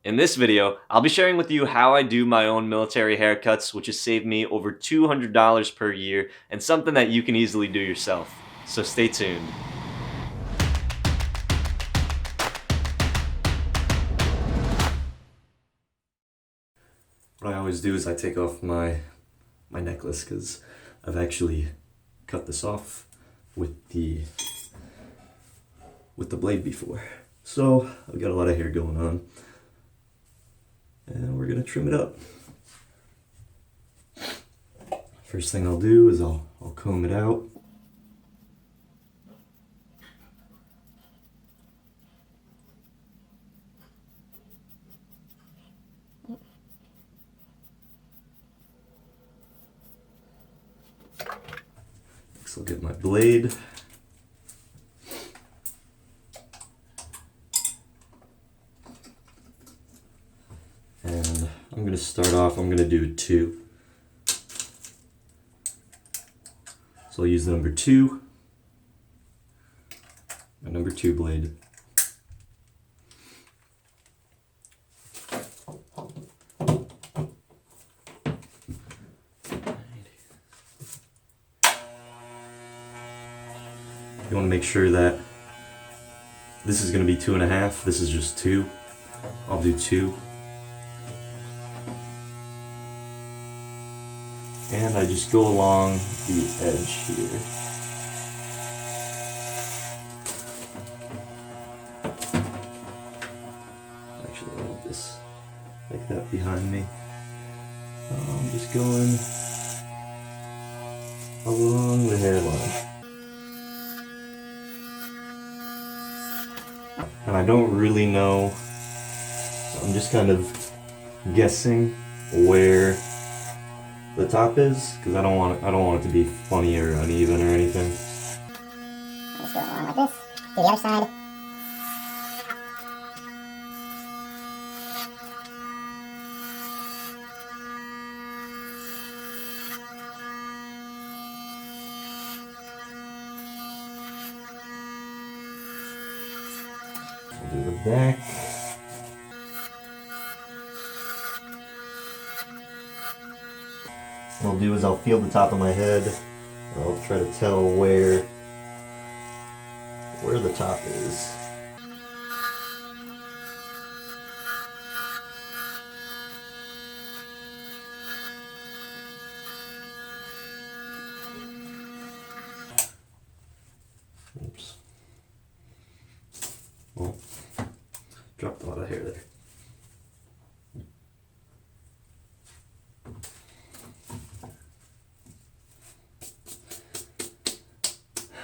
In this video, I'll be sharing with you how I do my own military haircuts, which has saved me over $200 per year and something that you can easily do yourself. So stay tuned. What I always do is I take off my necklace because I've actually cut this off with the blade before. So I've got a lot of hair going on. And we're gonna trim it up. First thing I'll do is I'll comb it out. Next I'll get my blade. And I'm going to start off, I'm going to do 2. So I'll use the number 2, my number 2 blade. You want to make sure that this is going to be 2.5, this is just 2. I'll do 2. And I just go along the edge here. Actually, I want this like that behind me. I'm just going along the hairline. And I don't really know, I'm just kind of guessing where the top is, because I don't want it to be funny or uneven or anything. Just go along like this. Do the other side. I'll do the back. What I'll do is I'll feel the top of my head, and I'll try to tell where the top is. Oops. Well, dropped a lot of hair there.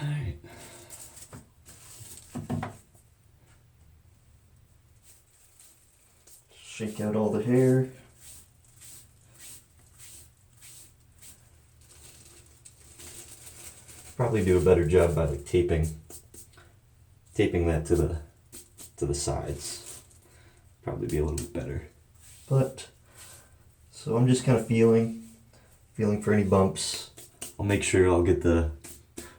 Alright. Shake out all the hair. Probably do a better job by like taping that to the sides. Probably be a little bit better. But so I'm just kind of feeling for any bumps. I'll make sure I'll get the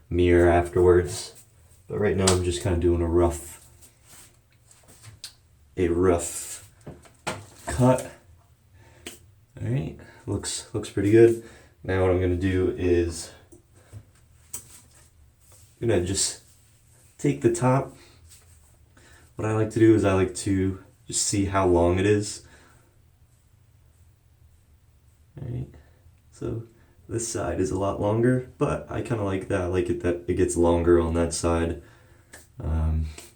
mirror afterwards. But right now I'm just kind of doing a rough cut. Alright, looks pretty good. Now what I'm gonna do is I'm gonna just take the top. What I like to do is I like to just see how long it is. Alright, so this side is a lot longer, but I kind of like that. I like it that it gets longer on that side,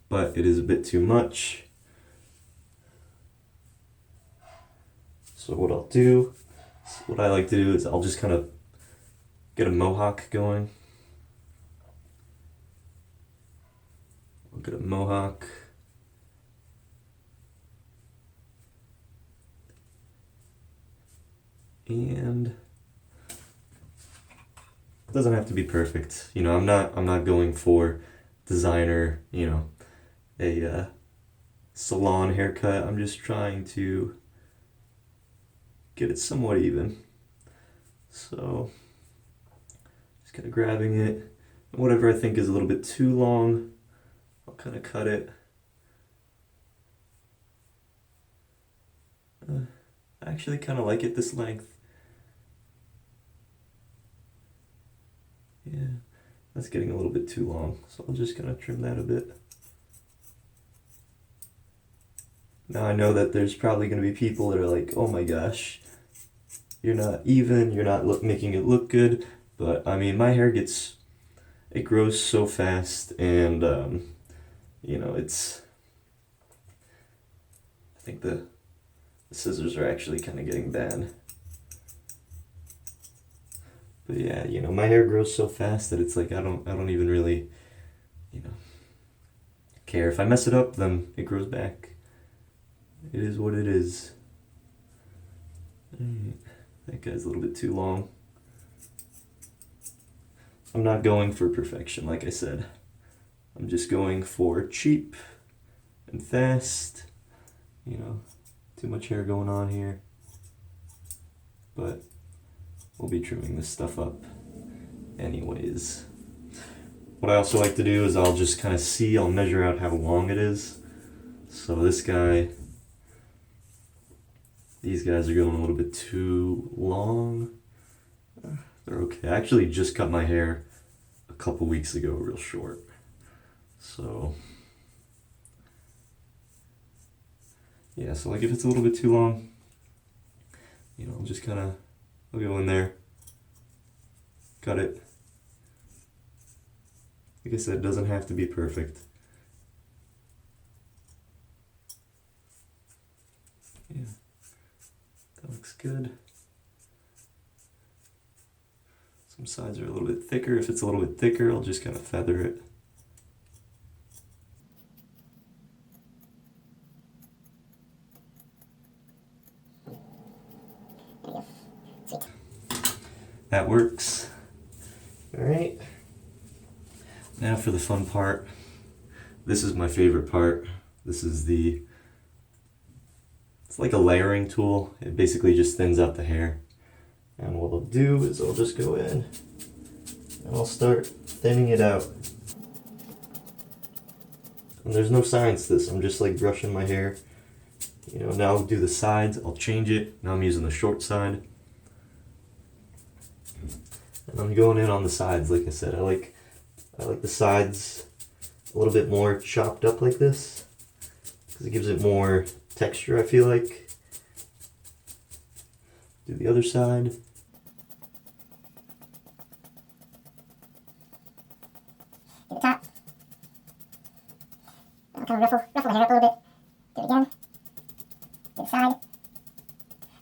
but it is a bit too much. So what I like to do is I'll just kind of get a mohawk going. I'll get a mohawk. And it doesn't have to be perfect. You know, I'm not going for designer, you know, a salon haircut. I'm just trying to get it somewhat even. So just kind of grabbing it, and whatever I think is a little bit too long, I'll kind of cut it. actually kind of like it this length. Yeah, that's getting a little bit too long, so I'll just kind of trim that a bit. Now I know that there's probably going to be people that are like, oh my gosh, you're not even, you're not making it look good, but I mean, my hair it grows so fast, and you know, I think the scissors are actually kind of getting bad. But yeah, you know, my hair grows so fast that it's like I don't even really, you know, care. If I mess it up, then it grows back. It is what it is. Alright, that guy's a little bit too long. I'm not going for perfection, like I said. I'm just going for cheap and fast. You know, too much hair going on here. But we'll be trimming this stuff up anyways. What I also like to do is I'll just kind of I'll measure out how long it is. So this guy, these guys are going a little bit too long. They're okay. I actually just cut my hair a couple weeks ago real short. So yeah, so like if it's a little bit too long, you know, I'll just kind of, I'll go in there, cut it. Like I said, it doesn't have to be perfect. Yeah, that looks good. Some sides are a little bit thicker. If it's a little bit thicker, I'll just kind of feather it. That works. Alright. Now for the fun part. This is my favorite part. This is it's like a layering tool. It basically just thins out the hair. And what I'll do is I'll just go in and I'll start thinning it out. And there's no science to this. I'm just like brushing my hair. You know, now I'll do the sides. I'll change it. Now I'm using the short side. And I'm going in on the sides, like I said. I like the sides a little bit more chopped up like this, because it gives it more texture, I feel like. Do the other side. Do the top. I'll kind of ruffle the hair up a little bit. Do it again. Do the side.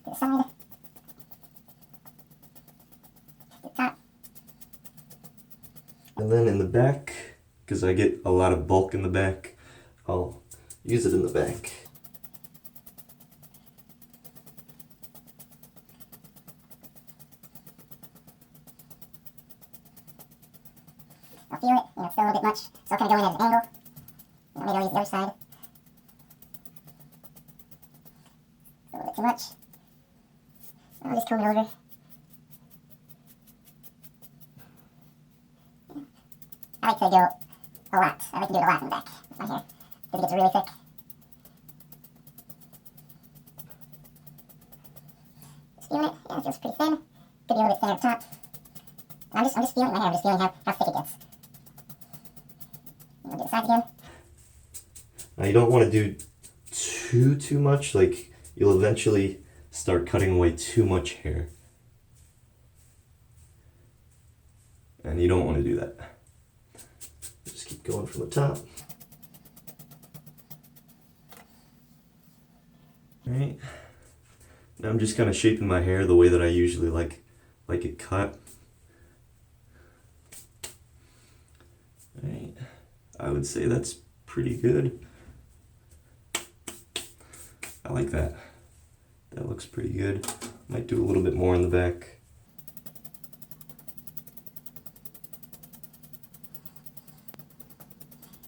Do the side. Do the top. And then in the back, because I get a lot of bulk in the back, I'll use it in the back. I'll feel it, you know, it's still a little bit much, so I'll kind of go in at an angle. You know, maybe I'll use the other side. A little bit too much. I'll just comb it over. I like to go a lot. I like to do it a lot in the back of my hair, because it gets really thick. Just feeling it. Yeah, it feels pretty thin. Could be a little bit thinner at the top. And I'm just feeling my hair. I'm just feeling how thick it gets. Do the sides again. Now you don't want to do too much, like you'll eventually start cutting away too much hair. And you don't want to do that. Just keep going from the top. Alright. Now I'm just kind of shaping my hair the way that I usually like it cut. Alright. I would say that's pretty good. I like that. That looks pretty good. Might do a little bit more in the back.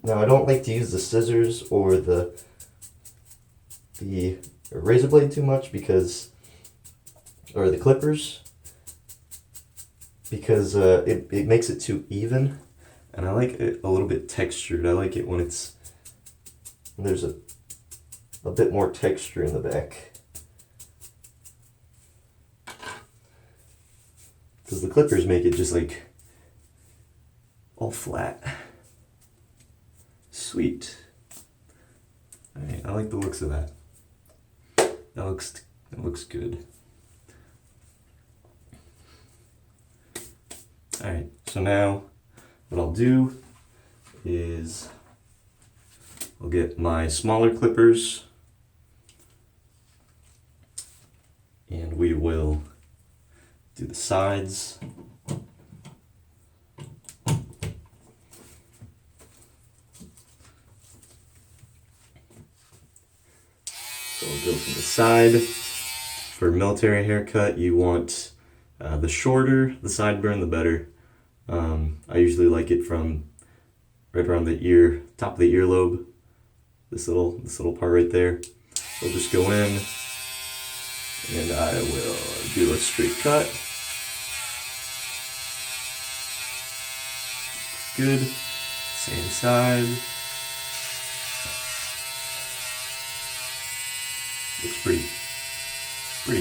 Now I don't like to use the scissors or the razor blade too much or the clippers, because it makes it too even. And I like it a little bit textured. I like it when there's a bit more texture in the back. because the clippers make it just like all flat. Sweet. Alright, I like the looks of that. That looks good. Alright, so now what I'll do is I'll get my smaller clippers and we will do the sides. So we'll go from the side. For a military haircut, you want the shorter the sideburn, the better. I usually like it from right around the ear, top of the earlobe. This little part right there. We'll just go in, and I will do a straight cut. Good. Same side. Looks pretty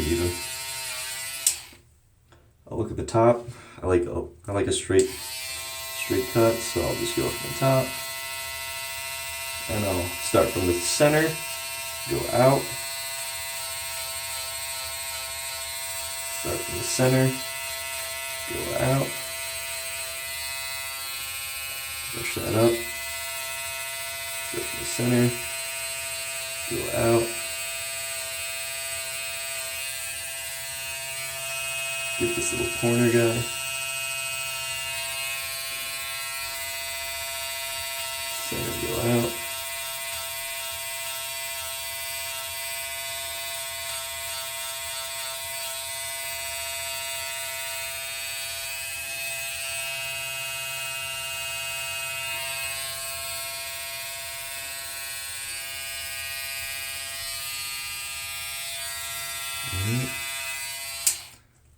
even. I'll look at the top. I like a straight cut, so I'll just go from the top. And I'll start from the center, go out. Start from the center, go out. Brush that up. Go from the center, go out. Get this little corner guy. Center, go out.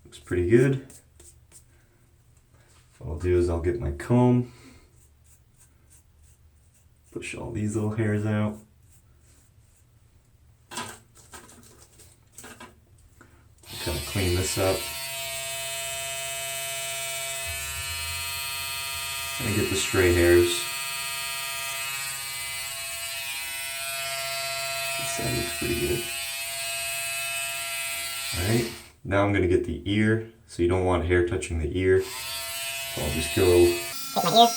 Looks pretty good. What I'll do is I'll get my comb, push all these little hairs out. Kind of clean this up. And get the stray hairs. This side looks pretty good. Alright, now I'm going to get the ear, so you don't want hair touching the ear. So I'll just go... Take my ear.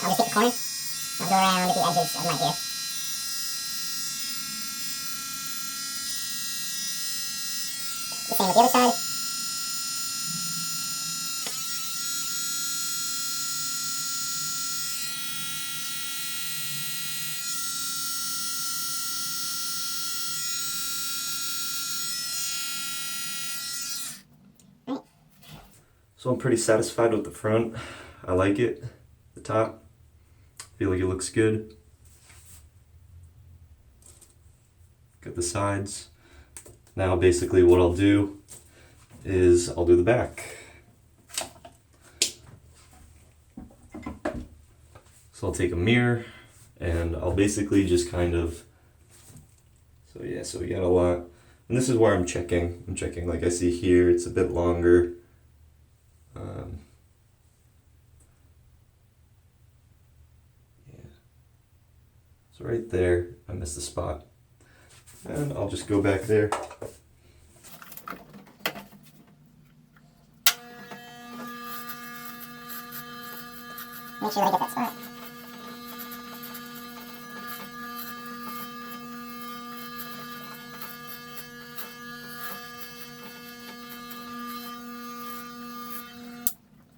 I'll just take the corner. I'll go around at the edges of my ear. The same with the other side. So I'm pretty satisfied with the front. I like it. The top. Feel like it looks good. Got the sides. Now basically what I'll do is I'll do the back. So I'll take a mirror and I'll basically just kind of, so yeah, so we got a lot. And this is where I'm checking. I'm checking, like I see here, it's a bit longer. Yeah. So right there, I missed the spot. And I'll just go back there. Make sure that I get that spot.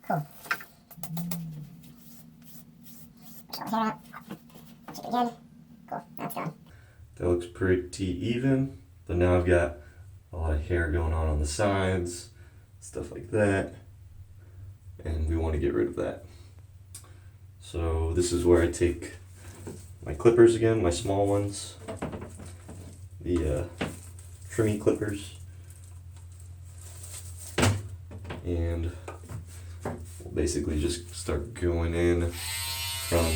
Cool. Push all the hair out. Check it again. Cool, that's gone. That looks pretty even, but now I've got a lot of hair going on the sides, stuff like that, and we want to get rid of that. So this is where I take my clippers again, my small ones, the trimmy clippers, and we'll basically just start going in from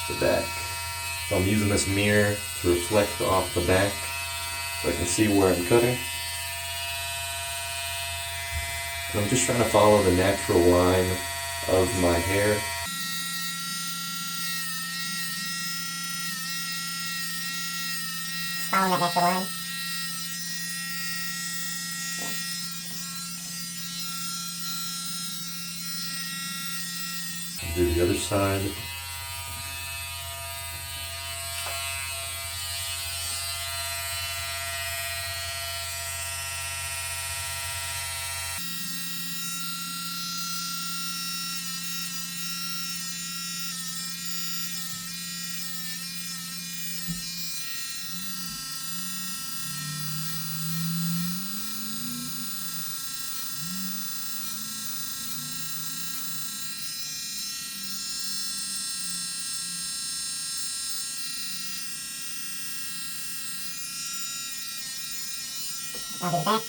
the back. So I'm using this mirror to reflect off the back so I can see where I'm cutting. And I'm just trying to follow the natural line of my hair. Just following that natural line. Do the other side. I'll do the back.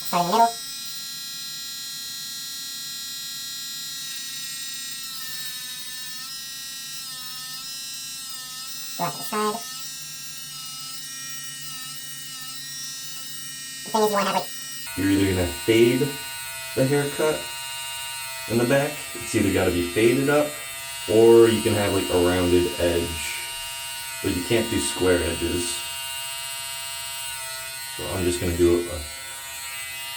Start in the middle. Go out to the side. The thing is, you want to have like, You're either gonna fade the haircut in the back, it's either gotta be faded up, or you can have like a rounded edge. But you can't do square edges. So I'm just gonna do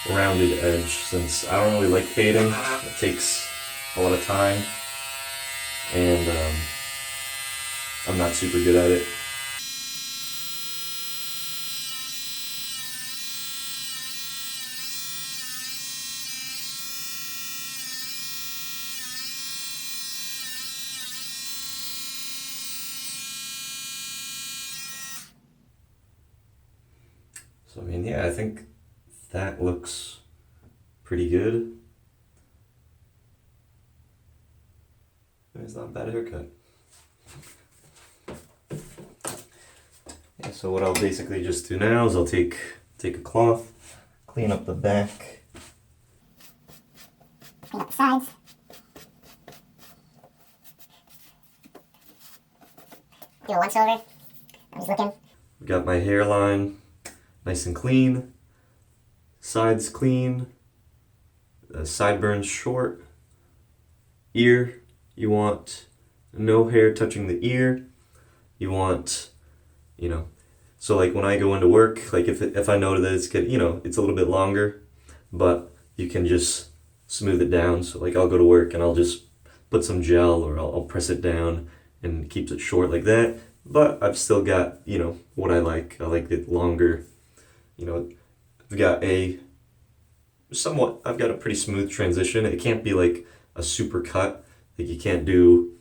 a rounded edge since I don't really like fading. It takes a lot of time, and I'm not super good at it. So I mean, yeah, I think that looks pretty good. It's not a bad haircut. Yeah, so what I'll basically just do now is I'll take a cloth, clean up the back. clean up the sides. Do a once over. I'm just looking. Got my hairline nice and clean, sides clean, sideburns short, ear, you want no hair touching the ear, you want, so like when I go into work, like if I know that it's a little bit longer, but you can just smooth it down. So like I'll go to work and I'll just put some gel or I'll press it down and it keeps it short like that. But I've still got, what I like. I like it longer. I've got a pretty smooth transition. It can't be like a super cut. Like you can't do,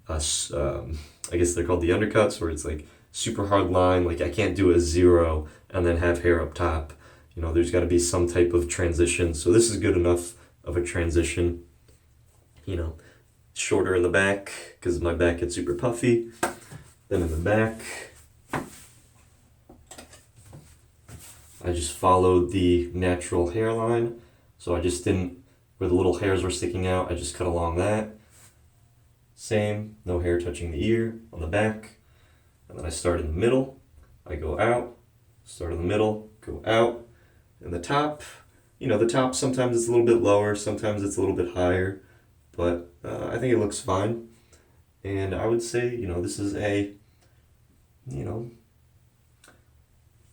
I guess they're called the undercuts, where it's like super hard line. Like I can't do a zero and then have hair up top. There's got to be some type of transition. So this is good enough of a transition. Shorter in the back because my back gets super puffy. Then in the back, I just followed the natural hairline. So I just didn't, where the little hairs were sticking out, I just cut along that. Same, no hair touching the ear on the back. And then I start in the middle, I go out, start in the middle, go out. And the top, the top sometimes it's a little bit lower, sometimes it's a little bit higher, but I think it looks fine. And I would say, this is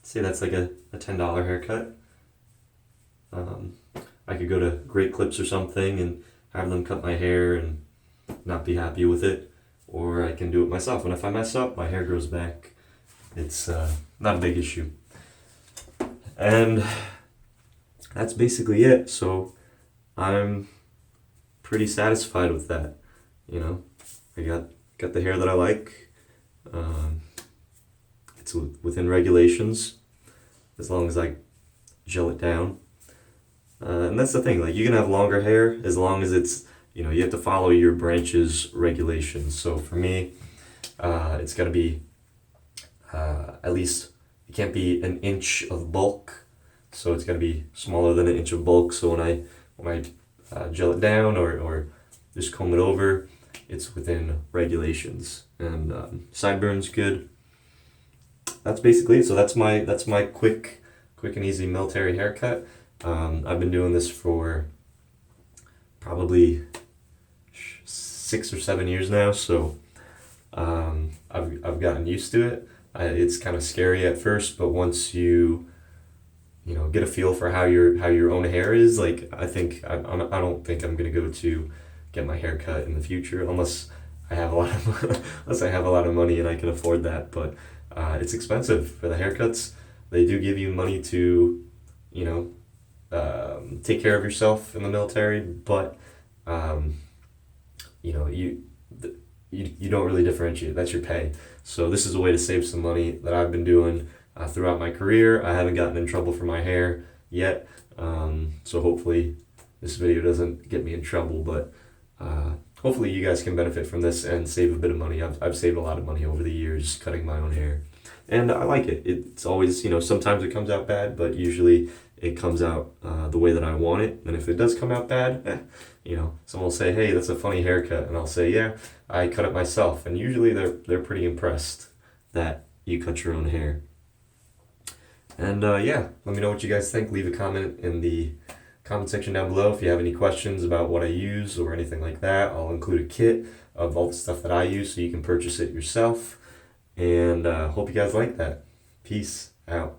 say that's like a $10 haircut. I could go to Great Clips or something and have them cut my hair and not be happy with it, or I can do it myself. And if I mess up, my hair grows back. It's not a big issue. And that's basically it. So I'm pretty satisfied with that. I got the hair that I like. It's within regulations, as long as I gel it down. And that's the thing, like you can have longer hair as long as it's, you have to follow your branch's regulations. So for me, it's got to be at least, it can't be an inch of bulk. So it's got to be smaller than an inch of bulk. So when I gel it down or just comb it over, it's within regulations. And sideburns good. That's basically it. So that's my quick quick and easy military haircut. I've been doing this for probably 6 or 7 years now, so I've gotten used to it. It's kind of scary at first, but once you get a feel for how your own hair is, like I don't think I'm gonna go to get my hair cut in the future unless I have a lot of unless I have a lot of money and I can afford that. But it's expensive for the haircuts. They do give you money to take care of yourself in the military, but you know you you don't really differentiate. That's your pay. So this is a way to save some money that I've been doing throughout my career. I haven't gotten in trouble for my hair yet, so hopefully this video doesn't get me in trouble, but hopefully you guys can benefit from this and save a bit of money. I've saved a lot of money over the years cutting my own hair, and I like it. It's always, sometimes it comes out bad, but usually it comes out the way that I want it. And if it does come out bad, someone will say, "Hey, that's a funny haircut," and I'll say, "Yeah, I cut it myself." And usually they're pretty impressed that you cut your own hair. And yeah, let me know what you guys think. Leave a comment in the comment section down below if you have any questions about what I use or anything like that. I'll include a kit of all the stuff that I use so you can purchase it yourself. And hope you guys like that. Peace out.